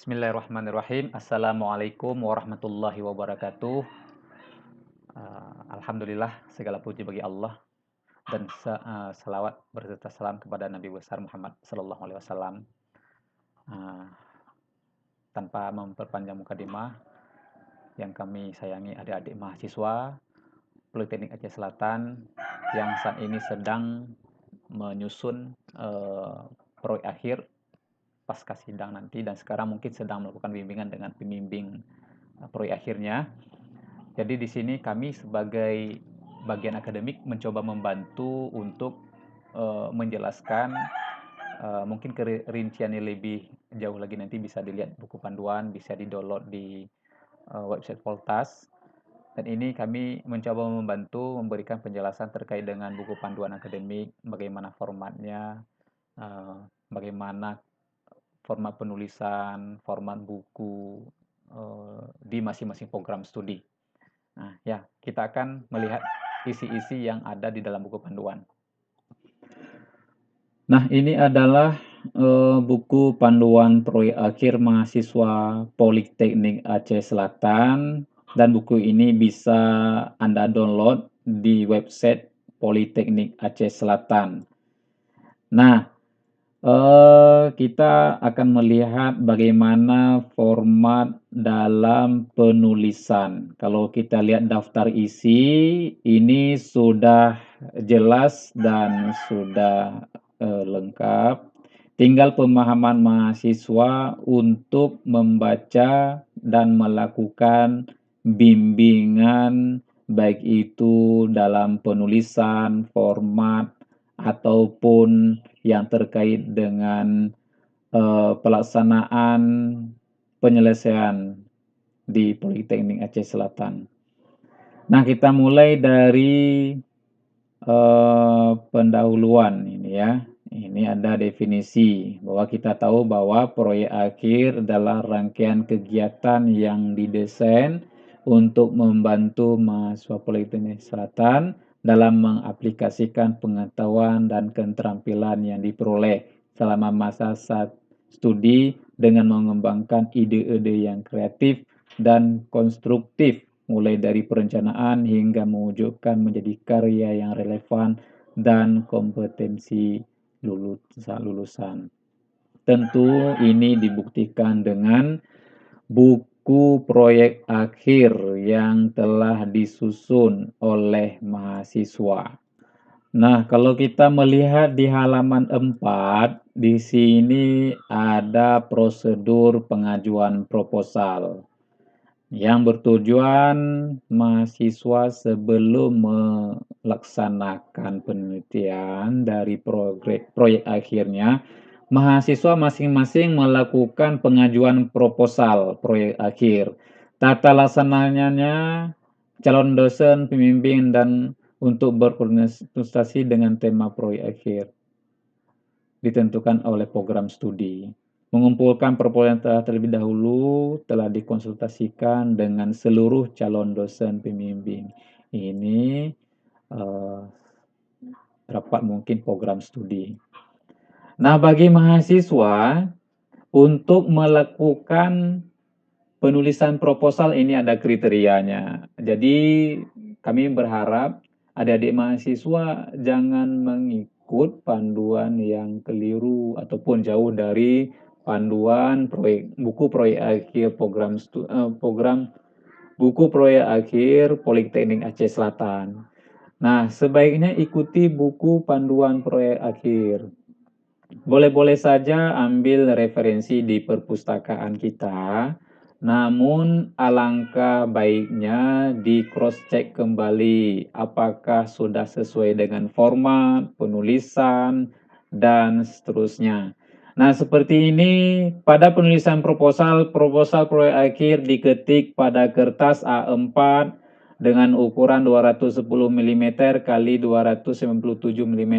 Bismillahirrahmanirrahim. Assalamualaikum warahmatullahi wabarakatuh. Alhamdulillah, segala puji bagi Allah dan salawat berserta salam kepada Nabi besar Muhammad Sallallahu Alaihi Wasallam. Tanpa memperpanjang mukadimah, yang kami sayangi adik-adik mahasiswa Politeknik Aceh Selatan yang saat ini sedang menyusun proyek akhir pasca sidang nanti, dan sekarang mungkin sedang melakukan bimbingan dengan pembimbing proyek akhirnya. Jadi di sini kami sebagai bagian akademik mencoba membantu untuk menjelaskan, mungkin kerinciannya lebih jauh lagi nanti bisa dilihat buku panduan, bisa di-download di website Voltas. Dan ini kami mencoba membantu memberikan penjelasan terkait dengan buku panduan akademik, bagaimana formatnya, bagaimana format penulisan, format buku di masing-masing program studi. Nah, ya, kita akan melihat isi-isi yang ada di dalam buku panduan. Nah, ini adalah buku panduan proyek akhir mahasiswa Politeknik Aceh Selatan, dan buku ini bisa Anda download di website Politeknik Aceh Selatan. Nah, kita akan melihat bagaimana format dalam penulisan. Kalau kita lihat daftar isi, ini sudah jelas dan sudah lengkap. Tinggal pemahaman mahasiswa untuk membaca dan melakukan bimbingan, baik itu dalam penulisan, format, ataupun yang terkait dengan pelaksanaan penyelesaian di Politeknik Aceh Selatan. Nah, kita mulai dari pendahuluan ini ya. Ini ada definisi bahwa kita tahu bahwa proyek akhir adalah rangkaian kegiatan yang didesain untuk membantu mahasiswa Politeknik Selatan dalam mengaplikasikan pengetahuan dan keterampilan yang diperoleh selama masa studi dengan mengembangkan ide-ide yang kreatif dan konstruktif, mulai dari perencanaan hingga mewujudkan menjadi karya yang relevan dan kompetensi lulusan. Tentu ini dibuktikan dengan buku proyek akhir yang telah disusun oleh mahasiswa. Nah, kalau kita melihat di halaman 4, di sini ada prosedur pengajuan proposal yang bertujuan mahasiswa sebelum melaksanakan penelitian dari proyek akhirnya, mahasiswa masing-masing melakukan pengajuan proposal proyek akhir. Tata laksananya, calon dosen, pembimbing, dan untuk berkoordinasi dengan tema proyek akhir ditentukan oleh program studi. Mengumpulkan proposalnya terlebih dahulu telah dikonsultasikan dengan seluruh calon dosen pembimbing. Ini rapat mungkin program studi. Nah, bagi mahasiswa untuk melakukan penulisan proposal ini ada kriterianya. Jadi kami berharap adik-adik mahasiswa jangan mengikut panduan yang keliru ataupun jauh dari panduan buku proyek akhir program buku proyek akhir Politeknik Aceh Selatan. Nah, sebaiknya ikuti buku panduan proyek akhir. Boleh-boleh saja ambil referensi di perpustakaan kita, namun alangkah baiknya di cross-check kembali apakah sudah sesuai dengan format, penulisan, dan seterusnya. Nah, seperti ini pada penulisan proposal proyek akhir diketik pada kertas A4 dengan ukuran 210 mm kali 297 mm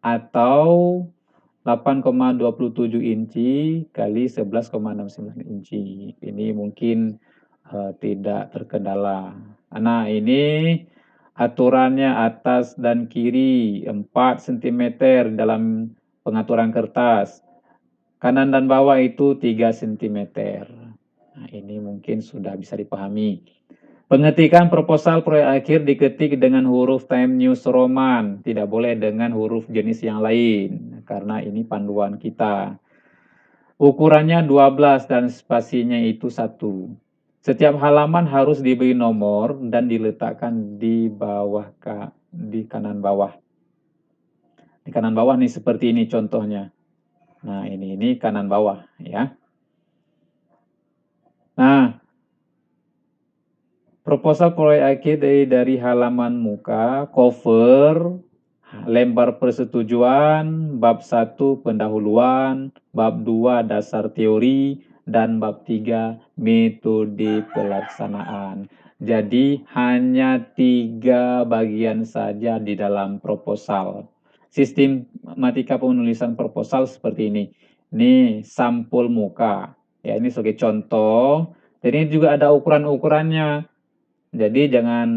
atau 8,27 inci kali 11,69 inci. Ini mungkin tidak terkendala. Nah, ini aturannya atas dan kiri 4 cm dalam pengaturan kertas. Kanan dan bawah itu 3 cm. Nah, ini mungkin sudah bisa dipahami. Pengetikan proposal proyek akhir diketik dengan huruf Times New Roman, tidak boleh dengan huruf jenis yang lain, karena ini panduan kita. Ukurannya 12 dan spasinya itu 1. Setiap halaman harus diberi nomor dan diletakkan di bawah di kanan bawah. Di kanan bawah nih seperti ini contohnya. Nah, ini kanan bawah ya. Nah, proposal proyek akhir dari halaman muka, cover, lembar persetujuan, bab 1 pendahuluan, bab 2 dasar teori, dan bab 3 metode pelaksanaan. Jadi hanya 3 bagian saja di dalam proposal. Sistematika penulisan proposal seperti ini. Ini sampul muka. Ya, ini sebagai contoh. Jadi juga ada ukuran-ukurannya. Jadi jangan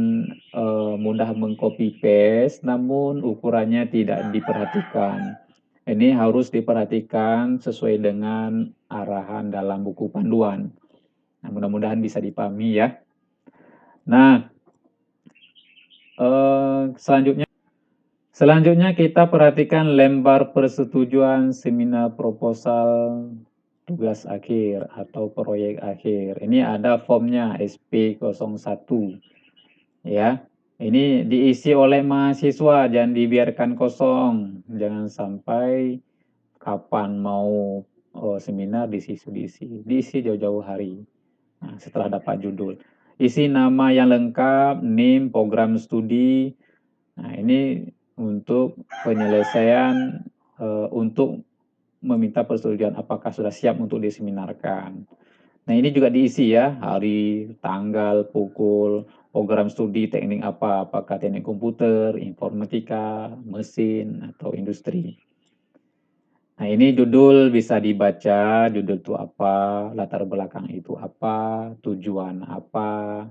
mudah mengcopy paste, namun ukurannya tidak diperhatikan. Ini harus diperhatikan sesuai dengan arahan dalam buku panduan. Nah, mudah-mudahan bisa dipahami ya. Nah, selanjutnya kita perhatikan lembar persetujuan seminar proposal tugas akhir atau proyek akhir. Ini ada formnya SP01 ya. Ini diisi oleh mahasiswa, jangan dibiarkan kosong. Jangan sampai kapan mau seminar diisi jauh-jauh hari. Nah, setelah dapat judul. Isi nama yang lengkap, NIM, program studi. Nah, ini untuk penyelesaian untuk meminta persetujuan apakah sudah siap untuk diseminarkan. Nah, ini juga diisi ya, hari, tanggal, pukul, program studi, teknik apa, apakah teknik komputer, informatika, mesin, atau industri. Nah, ini judul bisa dibaca, judul itu apa, latar belakang itu apa, tujuan apa,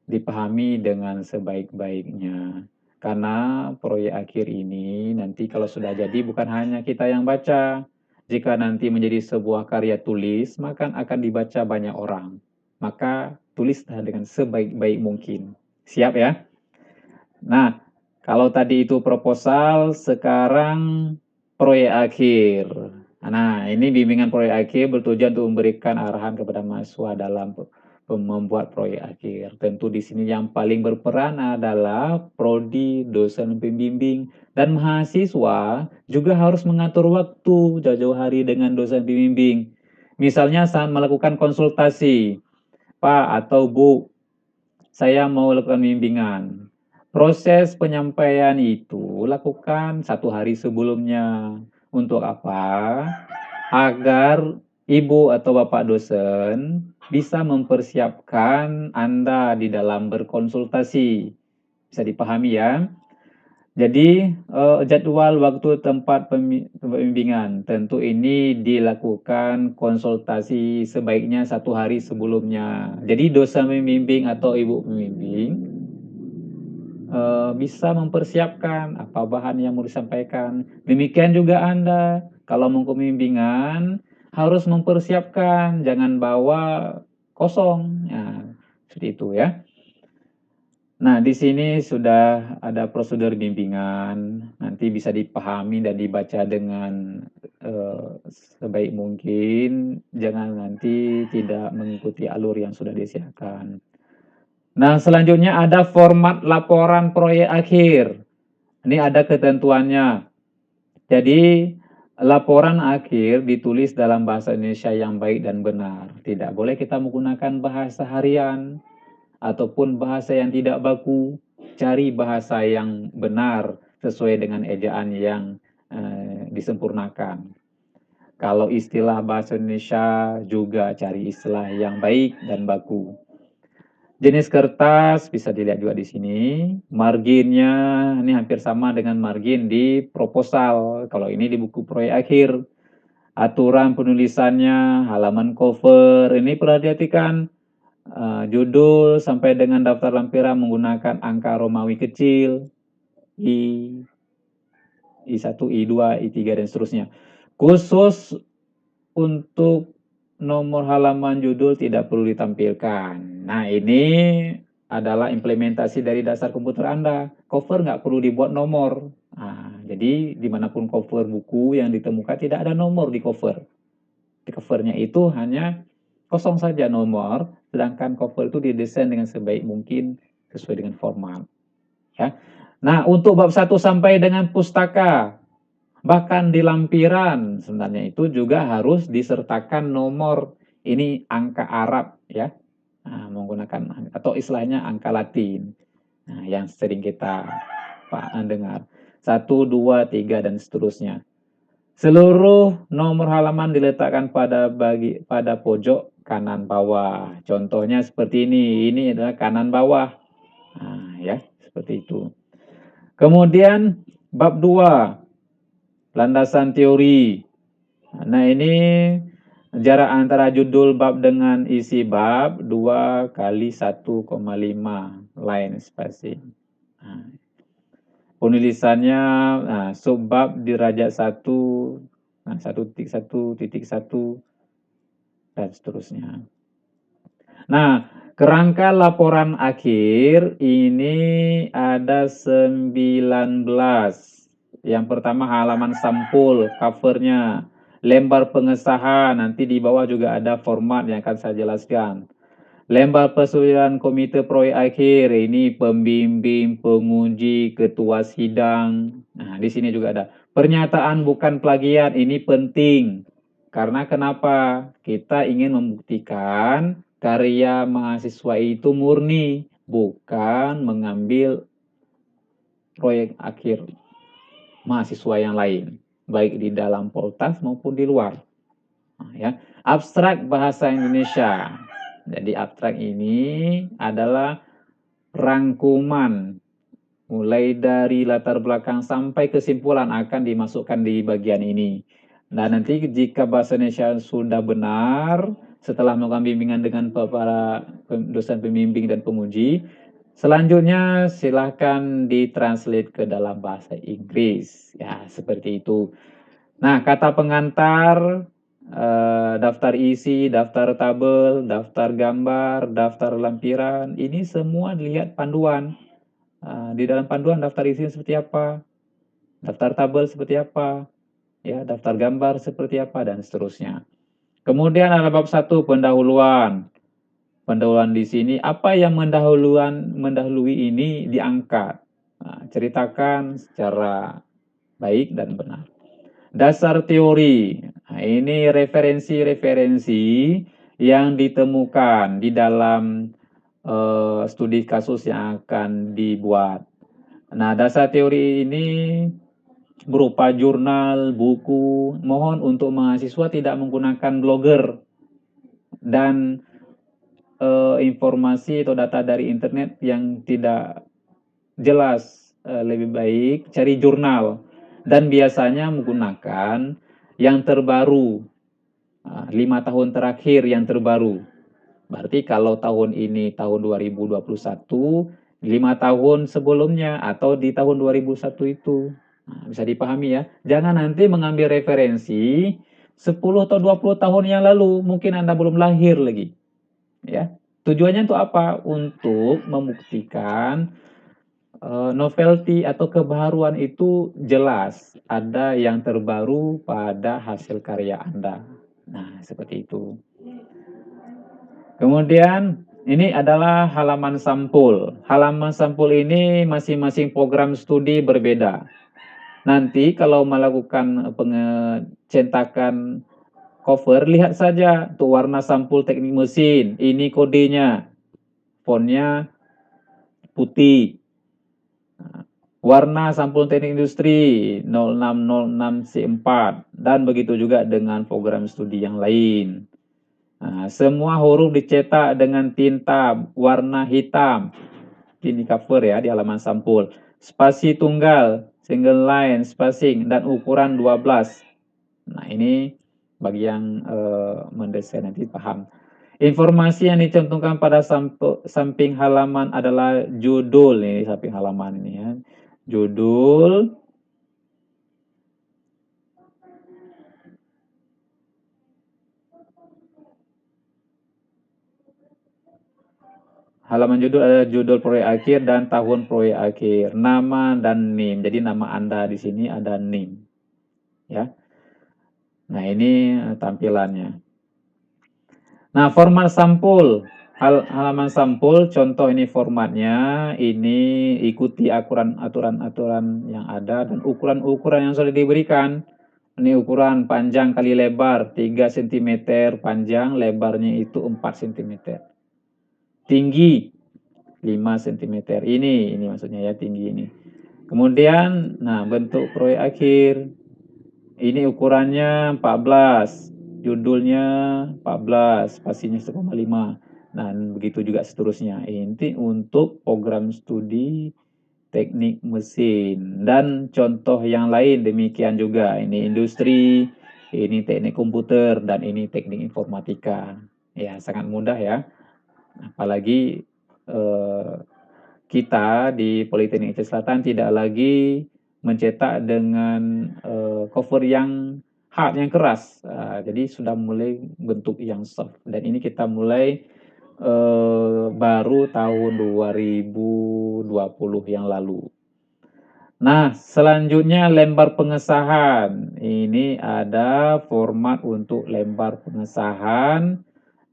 dipahami dengan sebaik-baiknya. Karena proyek akhir ini nanti kalau sudah jadi bukan hanya kita yang baca. Jika nanti menjadi sebuah karya tulis, maka akan dibaca banyak orang. Maka tulislah dengan sebaik-baik mungkin. Siap ya? Nah, kalau tadi itu proposal, sekarang proyek akhir. Nah, ini bimbingan proyek akhir bertujuan untuk memberikan arahan kepada mahasiswa dalam membuat proyek akhir. Tentu di sini yang paling berperan adalah prodi, dosen pembimbing, dan mahasiswa juga harus mengatur waktu jauh-jauh hari dengan dosen pembimbing. Misalnya saat melakukan konsultasi, Pak atau Bu, saya mau lakukan bimbingan. Proses penyampaian itu lakukan 1 hari sebelumnya. Untuk apa? Agar Ibu atau Bapak dosen bisa mempersiapkan Anda di dalam berkonsultasi. Bisa dipahami ya? Jadi jadwal waktu tempat pembimbingan tentu ini dilakukan konsultasi sebaiknya 1 hari sebelumnya. Jadi dosen pembimbing atau ibu pembimbing bisa mempersiapkan apa bahan yang mau disampaikan. Demikian juga Anda kalau mau pembimbingan harus mempersiapkan, jangan bawa kosong. Nah, seperti itu ya. Nah, di sini sudah ada prosedur bimbingan, nanti bisa dipahami dan dibaca dengan sebaik mungkin, jangan nanti tidak mengikuti alur yang sudah disediakan. Nah, selanjutnya ada format laporan proyek akhir. Ini ada ketentuannya. Jadi, laporan akhir ditulis dalam bahasa Indonesia yang baik dan benar. Tidak boleh kita menggunakan bahasa harian ataupun bahasa yang tidak baku. Cari bahasa yang benar sesuai dengan ejaan yang disempurnakan. Kalau istilah bahasa Indonesia juga cari istilah yang baik dan baku. Jenis kertas bisa dilihat juga di sini. Marginnya ini hampir sama dengan margin di proposal. Kalau ini di buku proyek akhir. Aturan penulisannya, halaman cover, ini perlu diperhatikan. Judul sampai dengan daftar lampiran menggunakan angka Romawi kecil, I1, I2, I3, dan seterusnya. Khusus untuk nomor halaman judul tidak perlu ditampilkan. Nah, ini adalah implementasi dari dasar komputer Anda. Cover nggak perlu dibuat nomor. Nah, jadi dimanapun cover buku yang ditemukan tidak ada nomor di cover. Di covernya itu hanya kosong saja nomor, sedangkan cover itu didesain dengan sebaik mungkin sesuai dengan format. Ya. Nah, untuk bab 1 sampai dengan pustaka, bahkan di lampiran sebenarnya itu juga harus disertakan nomor. Ini angka Arab ya. Nah, menggunakan atau istilahnya angka Latin. Nah, yang sering kita dengar. 1, 2, 3 dan seterusnya. Seluruh nomor halaman diletakkan pada pojok kanan bawah. Contohnya seperti ini. Ini adalah kanan bawah. Nah, ya, seperti itu. Kemudian bab 2, landasan teori. Nah, ini jarak antara judul bab dengan isi bab 2 kali 1,5 line spacing. Nah, penulisannya subbab derajat 1, 1.1.1 dan seterusnya. Nah, kerangka laporan akhir ini ada 19. Yang pertama halaman sampul, covernya, lembar pengesahan, nanti di bawah juga ada format yang akan saya jelaskan. Lembar persetujuan komite proyek akhir, ini pembimbing, penguji, ketua sidang. Nah, di sini juga ada. Pernyataan bukan plagiat, ini penting. Karena kenapa? Kita ingin membuktikan karya mahasiswa itu murni, bukan mengambil proyek akhir mahasiswa yang lain, baik di dalam Poltas maupun di luar. Nah, ya. Abstrak bahasa Indonesia. Jadi abstrak ini adalah rangkuman mulai dari latar belakang sampai kesimpulan akan dimasukkan di bagian ini. Nah, nanti jika bahasa Indonesia sudah benar, setelah melakukan bimbingan dengan para dosen pembimbing dan penguji, selanjutnya silahkan ditranslate ke dalam bahasa Inggris. Ya, seperti itu. Nah, kata pengantar, daftar isi, daftar tabel, daftar gambar, daftar lampiran, ini semua dilihat panduan. Di dalam panduan daftar isi seperti apa, daftar tabel seperti apa, ya, daftar gambar seperti apa, dan seterusnya. Kemudian ada bab 1 pendahuluan. Pendahuluan di sini apa yang mendahului ini diangkat. Ceritakan secara baik dan benar. Dasar teori. Nah, ini referensi-referensi yang ditemukan di dalam studi kasus yang akan dibuat. Nah, dasar teori ini berupa jurnal, buku. Mohon untuk mahasiswa tidak menggunakan blogger dan informasi atau data dari internet yang tidak jelas. Lebih baik cari jurnal dan biasanya menggunakan yang terbaru, 5 tahun terakhir yang terbaru. Berarti kalau tahun ini tahun 2021, 5 tahun sebelumnya atau di tahun 2001 itu. Nah, bisa dipahami ya. Jangan nanti mengambil referensi 10 atau 20 tahun yang lalu, mungkin Anda belum lahir lagi. Ya. Tujuannya untuk apa? Untuk membuktikan novelty atau kebaruan itu jelas, ada yang terbaru pada hasil karya Anda. Nah, seperti itu. Kemudian ini adalah halaman sampul. Halaman sampul ini masing-masing program studi berbeda. Nanti kalau melakukan pengecetakan cover, lihat saja tuh warna sampul teknik mesin. Ini kodenya, fontnya putih. Warna sampul teknik industri 0606C4 dan begitu juga dengan program studi yang lain. Nah, semua huruf dicetak dengan tinta warna hitam. Ini cover ya di halaman sampul. Spasi tunggal, single line, spacing dan ukuran 12. Nah, ini bagi yang mendesain nanti paham. Informasi yang dicantumkan pada samping halaman adalah judul nih, samping halaman ini ya. Judul, Halaman judul ada judul proyek akhir dan tahun proyek akhir, nama dan NIM. Jadi nama Anda di sini ada NIM, ya. Nah, ini tampilannya. Nah, format sampul. Halaman sampul, contoh ini formatnya, ini ikuti aturan-aturan yang ada dan ukuran-ukuran yang sudah diberikan. Ini ukuran panjang kali lebar 3 cm, panjang lebarnya itu 4 cm. Tinggi 5 cm. Ini maksudnya ya, tinggi ini. Kemudian, nah, bentuk proyek akhir. Ini ukurannya 14, judulnya 14, spasinya 1,5. Nah, begitu juga seterusnya. Ini untuk program studi teknik mesin. Dan contoh yang lain demikian juga. Ini industri, ini teknik komputer, dan ini teknik informatika. Ya, sangat mudah ya. Apalagi kita di Politeknik Aceh Selatan tidak lagi mencetak dengan cover yang hard, yang keras. Jadi sudah mulai bentuk yang soft. Dan ini kita mulai baru tahun 2020 yang lalu. Nah, selanjutnya lembar pengesahan. Ini ada format untuk lembar pengesahan,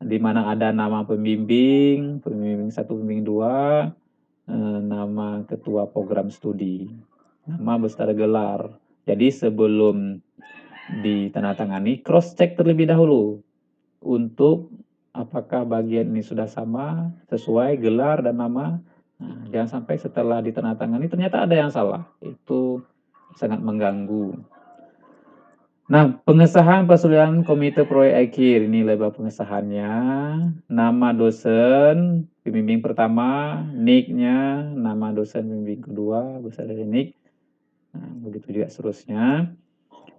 di mana ada nama pembimbing, pembimbing 1, pembimbing 2, nama ketua program studi, nama beserta gelar. Jadi sebelum ditandatangani, cross check terlebih dahulu untuk apakah bagian ini sudah sama, sesuai gelar dan nama. Nah, jangan sampai setelah ditandatangani ternyata ada yang salah. Itu sangat mengganggu. Nah, pengesahan persetujuan komite proyek akhir. Ini lebar pengesahannya. Nama dosen, pembimbing pertama, NIK-nya, nama dosen pembimbing kedua, besar dari NIK. Nah, begitu juga seterusnya.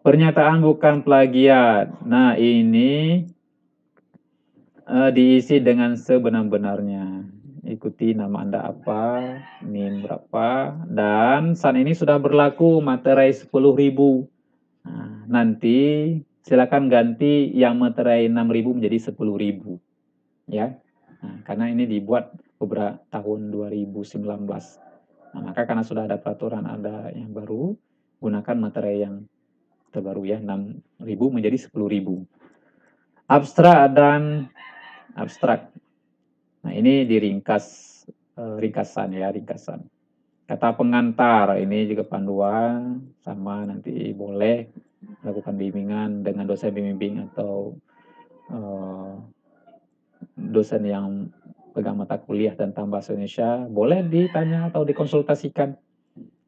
Pernyataan bukan plagiat. Nah, ini diisi dengan sebenar-benarnya. Ikuti nama Anda apa, NIM berapa, dan saat ini sudah berlaku materai 10.000. Nah, nanti silakan ganti yang materai 6.000 menjadi 10.000. Ya. Nah, karena ini dibuat beberapa tahun 2019. Nah, maka karena sudah ada peraturan, ada yang baru, gunakan materai yang terbaru ya, 6.000 menjadi 10.000. Abstrak dan abstrak. Nah, ini diringkas, ringkasan ya, ringkasan. Kata pengantar, ini juga panduan, sama nanti boleh melakukan bimbingan dengan dosen bimbing atau dosen yang pegang mata kuliah tentang bahasa Indonesia, boleh ditanya atau dikonsultasikan.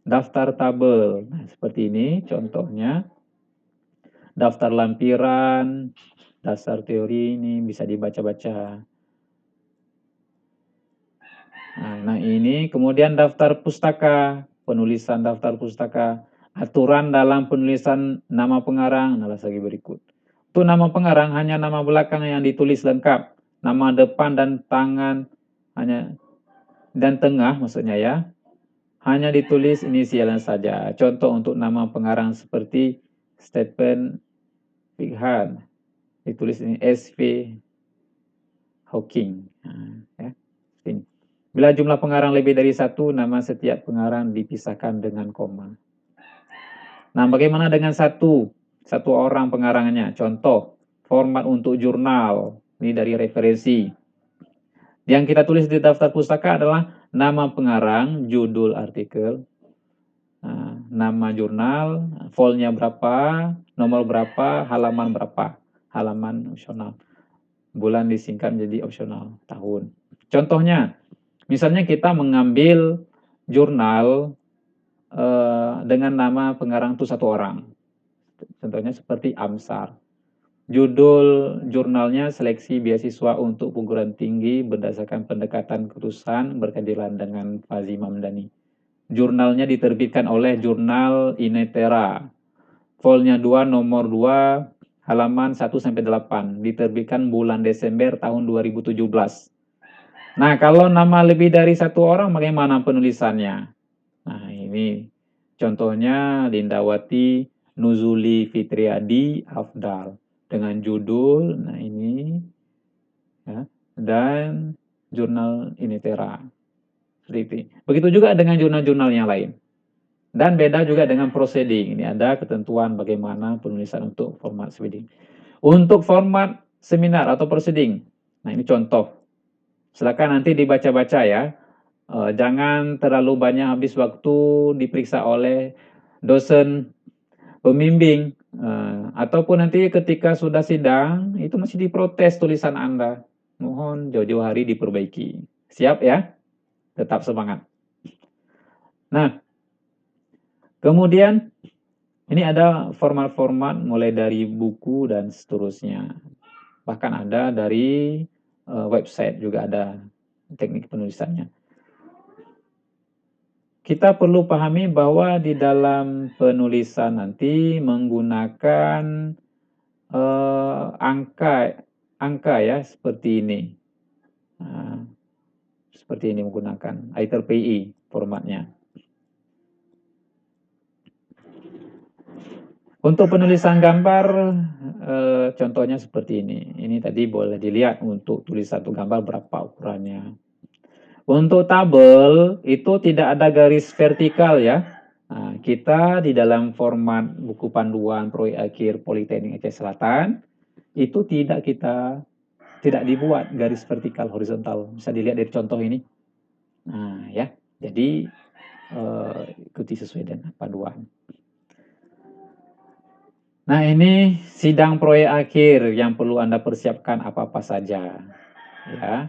Daftar tabel, nah, seperti ini contohnya. Daftar lampiran, dasar teori ini bisa dibaca-baca. Nah, ini kemudian daftar pustaka, penulisan daftar pustaka, aturan dalam penulisan nama pengarang, nah lagi berikut. Untuk nama pengarang hanya nama belakang yang ditulis lengkap, nama depan dan tangan hanya dan tengah maksudnya ya, hanya ditulis inisialnya saja. Contoh untuk nama pengarang seperti Stephen Pighan, ditulis ini SV Hawking. Nah, ya, ini. Bila jumlah pengarang lebih dari 1, nama setiap pengarang dipisahkan dengan koma. Nah, bagaimana dengan satu orang pengarangnya? Contoh, format untuk jurnal. Ini dari referensi. Yang kita tulis di daftar pustaka adalah nama pengarang, judul artikel, nama jurnal, voltnya berapa, nomor berapa, halaman berapa. Halaman opsional. Bulan disingkat menjadi opsional, tahun. Contohnya, misalnya kita mengambil jurnal dengan nama pengarang itu 1 orang. Contohnya seperti Amsar. Judul jurnalnya Seleksi Beasiswa untuk Perguruan Tinggi berdasarkan pendekatan keputusan berkeadilan dengan Fazli Mamdani. Jurnalnya diterbitkan oleh Jurnal Inetera. Volnya 2, nomor 2, halaman 1-8. Diterbitkan bulan Desember tahun 2017. Nah, kalau nama lebih dari 1 orang, bagaimana penulisannya? Nah, ini contohnya Lindawati Nuzuli Fitriadi Afdal dengan judul, nah ini ya, dan jurnal Initera. Begitu juga dengan jurnal-jurnal yang lain. Dan beda juga dengan proceeding. Ini ada ketentuan bagaimana penulisan untuk format proceeding. Untuk format seminar atau proceeding, nah ini contoh. Silakan nanti dibaca-baca ya. Jangan terlalu banyak habis waktu diperiksa oleh dosen pembimbing. Ataupun nanti ketika sudah sidang, itu masih diprotes tulisan Anda. Mohon jauh-jauh hari diperbaiki. Siap ya? Tetap semangat. Nah, kemudian ini ada format-format mulai dari buku dan seterusnya. Bahkan ada dari website juga ada teknik penulisannya. Kita perlu pahami bahwa di dalam penulisan nanti menggunakan angka ya seperti ini. Seperti ini menggunakan IEEE formatnya. Untuk penulisan gambar, contohnya seperti ini. Ini tadi boleh dilihat untuk tulis satu gambar berapa ukurannya. Untuk tabel, itu tidak ada garis vertikal ya. Nah, kita di dalam format buku panduan proyek akhir Politeknik Aceh Selatan, itu tidak dibuat garis vertikal horizontal. Bisa dilihat dari contoh ini. Nah, ya. Jadi, ikuti sesuai dengan panduan. Nah, ini sidang proyek akhir yang perlu Anda persiapkan apa-apa saja. Ya.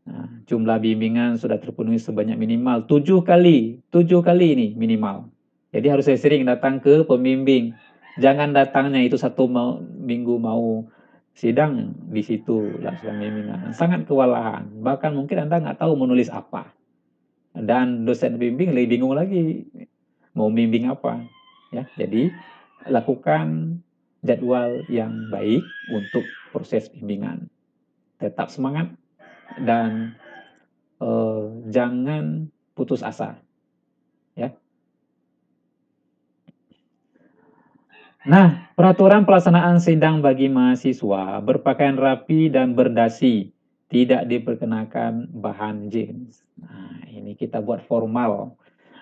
Nah, jumlah bimbingan sudah terpenuhi sebanyak minimal 7 kali. 7 kali ini minimal. Jadi harus sering datang ke pembimbing. Jangan datangnya itu minggu mau sidang di situ langsung bimbingan. Sangat kewalahan. Bahkan mungkin Anda nggak tahu menulis apa. Dan dosen bimbing lebih bingung lagi mau bimbing apa. Ya, jadi lakukan jadwal yang baik untuk proses bimbingan. Tetap semangat dan jangan putus asa. Ya. Nah, peraturan pelaksanaan sidang bagi mahasiswa berpakaian rapi dan berdasi, tidak diperkenakan bahan jeans. Nah, ini kita buat formal.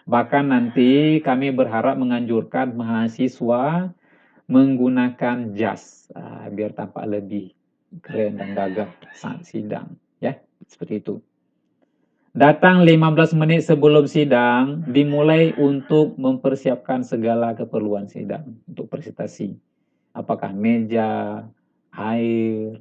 Bahkan nanti kami berharap menganjurkan mahasiswa menggunakan jas, biar tampak lebih keren dan gagah saat sidang. Ya, seperti itu. Datang 15 menit sebelum sidang, dimulai untuk mempersiapkan segala keperluan sidang untuk presentasi. Apakah meja, air,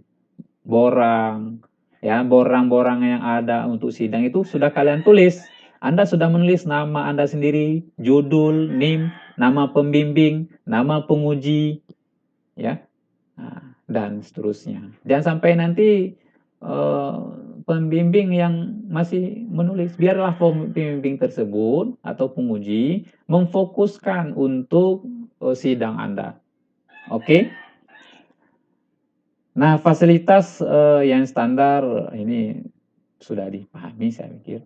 borang, ya borang-borang yang ada untuk sidang itu sudah kalian tulis. Anda sudah menulis nama Anda sendiri, judul, NIM, nama pembimbing, nama penguji, ya, dan seterusnya. Jangan sampai nanti pembimbing yang masih menulis, biarlah pembimbing tersebut atau penguji memfokuskan untuk sidang Anda. Oke? Nah, fasilitas yang standar ini sudah dipahami saya pikir.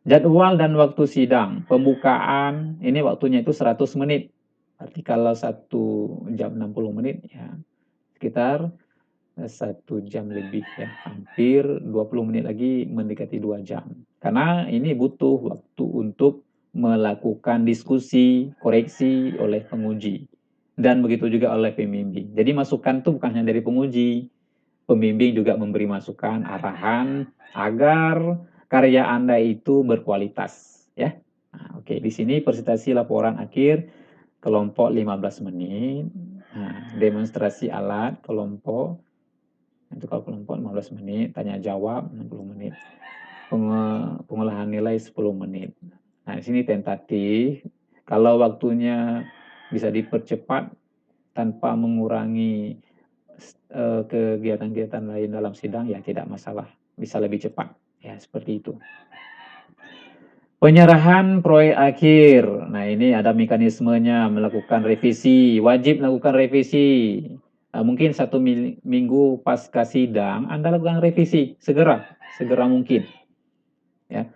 Jadwal dan waktu sidang, pembukaan ini waktunya itu 100 menit. Berarti kalau 1 jam 60 menit ya sekitar 1 jam lebih ya, hampir 20 menit lagi mendekati 2 jam. Karena ini butuh waktu untuk melakukan diskusi, koreksi oleh penguji. Dan begitu juga oleh pembimbing. Jadi masukan itu bukan hanya dari penguji, pembimbing juga memberi masukan, arahan, agar karya Anda itu berkualitas. Ya. Nah, oke, di sini presentasi laporan akhir kelompok 15 menit. Nah, demonstrasi alat kelompok itu kalau kelompok 15 menit, tanya jawab 60 menit. Pengolahan nilai 10 menit. Nah, di sini tentatif. Kalau waktunya bisa dipercepat tanpa mengurangi kegiatan-kegiatan lain dalam sidang, ya tidak masalah. Bisa lebih cepat. Ya, seperti itu. Penyerahan proyek akhir. Nah, ini ada mekanismenya, melakukan revisi. Wajib melakukan revisi. Mungkin 1 minggu pasca sidang, Anda lakukan revisi segera mungkin. Ya.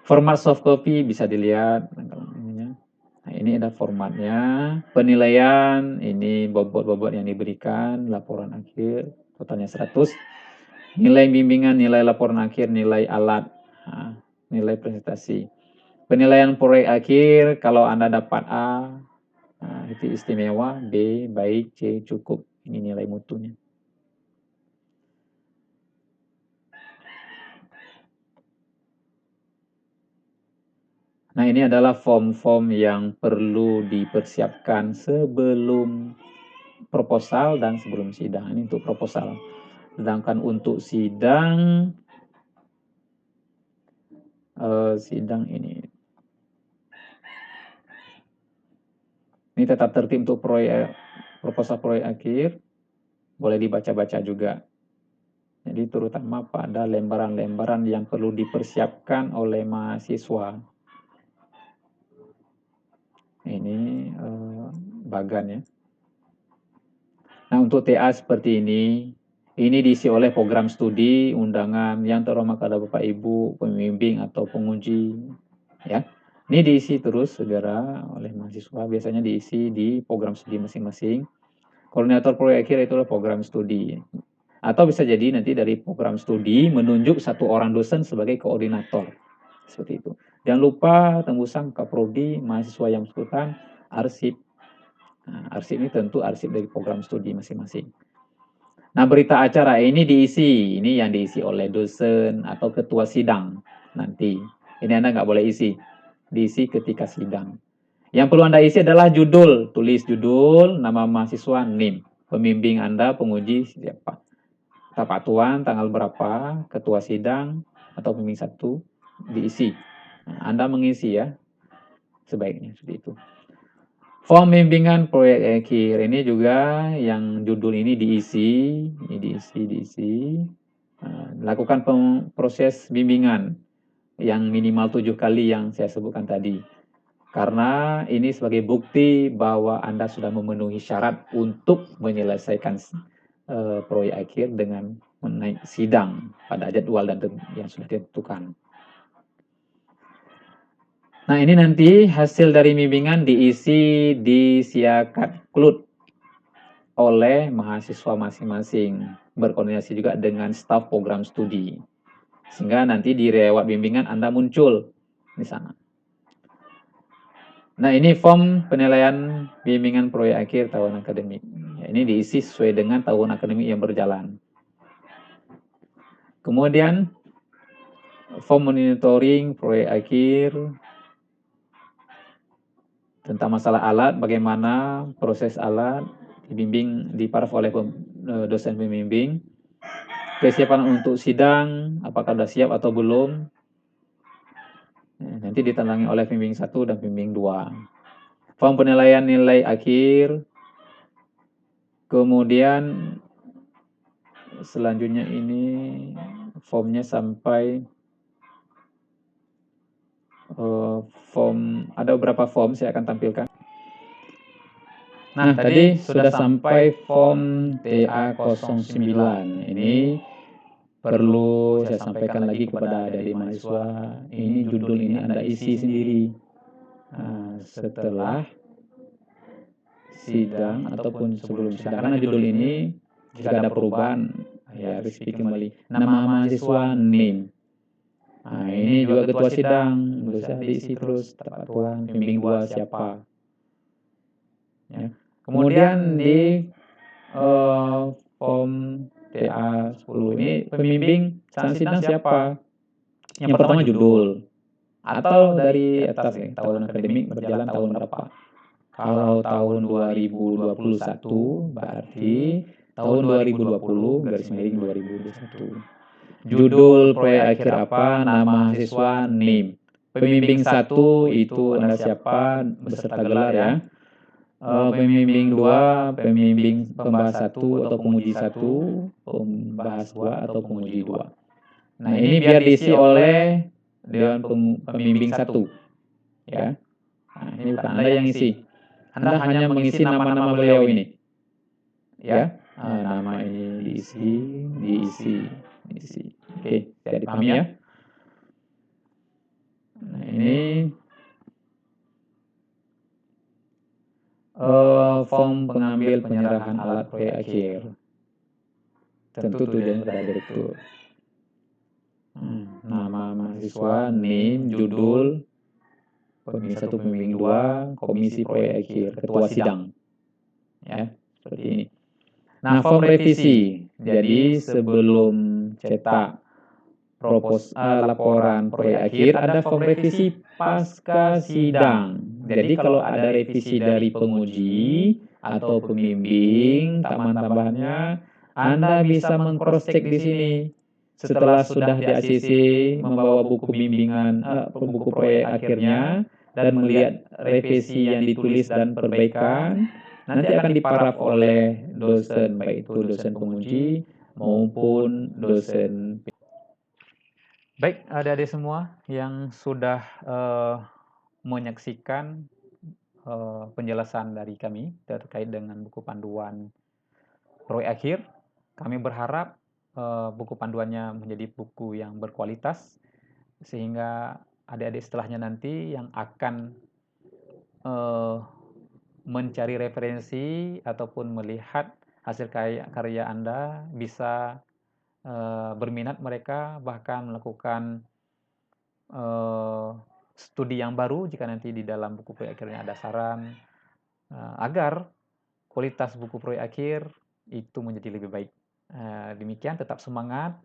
Format soft copy bisa dilihat. Nah, ini ada formatnya. Penilaian, ini bobot-bobot yang diberikan, laporan akhir, totalnya 100. Nilai bimbingan, nilai laporan akhir, nilai alat, nilai presentasi. Penilaian proyek akhir, kalau Anda dapat A, itu istimewa, B baik, C cukup. Ini nilai mutunya. Nah, ini adalah form-form yang perlu dipersiapkan sebelum proposal dan sebelum sidang. Ini untuk proposal. Sedangkan untuk sidang, ini tetap tertib untuk proposal proyek akhir. Boleh dibaca-baca juga. Jadi terutama pada lembaran-lembaran yang perlu dipersiapkan oleh mahasiswa. Ini bagan ya. Nah, untuk TA seperti ini diisi oleh program studi, undangan yang terhormat kepada Bapak Ibu, pembimbing atau penguji, ya. Ini diisi terus segera oleh mahasiswa, biasanya diisi di program studi masing-masing. Koordinator proyek akhir itulah program studi. Atau bisa jadi nanti dari program studi menunjuk satu orang dosen sebagai koordinator. Seperti itu. Jangan lupa tembusan Kaprodi, mahasiswa yang bersangkutan, arsip. Nah, arsip ini tentu arsip dari program studi masing-masing. Nah, berita acara ini diisi. Ini yang diisi oleh dosen atau ketua sidang nanti. Ini Anda nggak boleh isi. Diisi ketika sidang. Yang perlu Anda isi adalah judul. Tulis judul, nama mahasiswa, NIM. Pembimbing Anda, penguji siapa. Tapatuan, tanggal berapa, ketua sidang, atau pembimbing satu, diisi. Nah, Anda mengisi ya. Sebaiknya seperti itu. Form bimbingan proyek akhir ini juga yang judul ini diisi. Lakukan proses bimbingan yang minimal 7 kali yang saya sebutkan tadi. Karena ini sebagai bukti bahwa Anda sudah memenuhi syarat untuk menyelesaikan proyek akhir dengan menaik sidang pada jadwal dan yang sudah ditentukan. Nah, ini nanti hasil dari bimbingan diisi di siakat klut oleh mahasiswa masing-masing, berkoordinasi juga dengan staf program studi. Sehingga nanti di lewat bimbingan Anda muncul di sana. Nah, ini form penilaian bimbingan proyek akhir tahun akademik. Ya, ini diisi sesuai dengan tahun akademik yang berjalan. Kemudian form monitoring proyek akhir tentang masalah alat, bagaimana proses alat dibimbing diparaf oleh dosen pembimbing. Kesiapan untuk sidang, apakah sudah siap atau belum. Nanti ditandangi oleh pembimbing 1 dan pembimbing 2. Form penilaian nilai akhir. Kemudian selanjutnya ini formnya sampai ada beberapa form saya akan tampilkan. Nah, tadi sudah sampai form TA09. Ini perlu saya sampaikan lagi kepada adik-adik mahasiswa. Ini judul ini Anda isi sendiri. Nah, setelah sidang ataupun sebelum sidang, karena judul ini jika ada perubahan ya harus kembali. Nama mahasiswa, NIM. Nah, ini juga ketua sidang, bisa diisi terus, Tapatuan, pembimbing 2 siapa. Ya. Kemudian di form TA10 ini pembimbing saat sidang siapa? Yang pertama judul. Atau dari atas tahun akademik berjalan tahun berapa? Kalau tahun 2021 berarti tahun 2020 garis miring 2021. Judul proyek akhir apa? Nama mahasiswa, NIM. Pembimbing 1 itu Anda siapa beserta gelar ya. Pembimbing 2, pembimbing pembahas 1 atau penguji 1, pembahas 2 atau penguji 2. Nah, ini biar diisi oleh Dewan Pembimbing 1. Ya. Nah, ini bukan Anda yang isi. Anda hanya mengisi nama-nama beliau ini. Ya. Nama ini diisi. Oke, saya dipahami ya. Nah, ini form pengambil penyerahan alat proyek akhir. Tentu tujuan pada direktur. Nama mahasiswa, name, judul, pembimbing 1, pembimbing 2, komisi proyek akhir, ketua sidang. Ya, seperti ini. Nah, form revisi. Jadi sebelum cetak laporan proyek akhir, ada form revisi pasca sidang. Jadi kalau ada revisi dari penguji atau pembimbing, tambahan-tambahannya, Anda bisa meng-cross check di sini. Setelah sudah di ACC membawa buku bimbingan, buku proyek akhirnya, dan melihat revisi yang ditulis dan perbaikan, nanti akan diparaf oleh dosen, baik itu dosen penguji maupun dosen. Baik, adik-adik semua yang sudah menyaksikan penjelasan dari kami terkait dengan buku panduan proyek akhir, kami berharap buku panduannya menjadi buku yang berkualitas, sehingga adik-adik setelahnya nanti yang akan mencari referensi ataupun melihat hasil karya Anda bisa berminat mereka, bahkan melakukan studi yang baru jika nanti di dalam buku proyek akhirnya ada saran agar kualitas buku proyek akhir itu menjadi lebih baik. Demikian, tetap semangat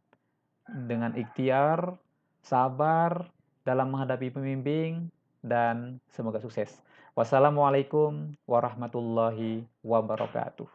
dengan ikhtiar, sabar dalam menghadapi pembimbing, dan semoga sukses. Wassalamualaikum warahmatullahi wabarakatuh.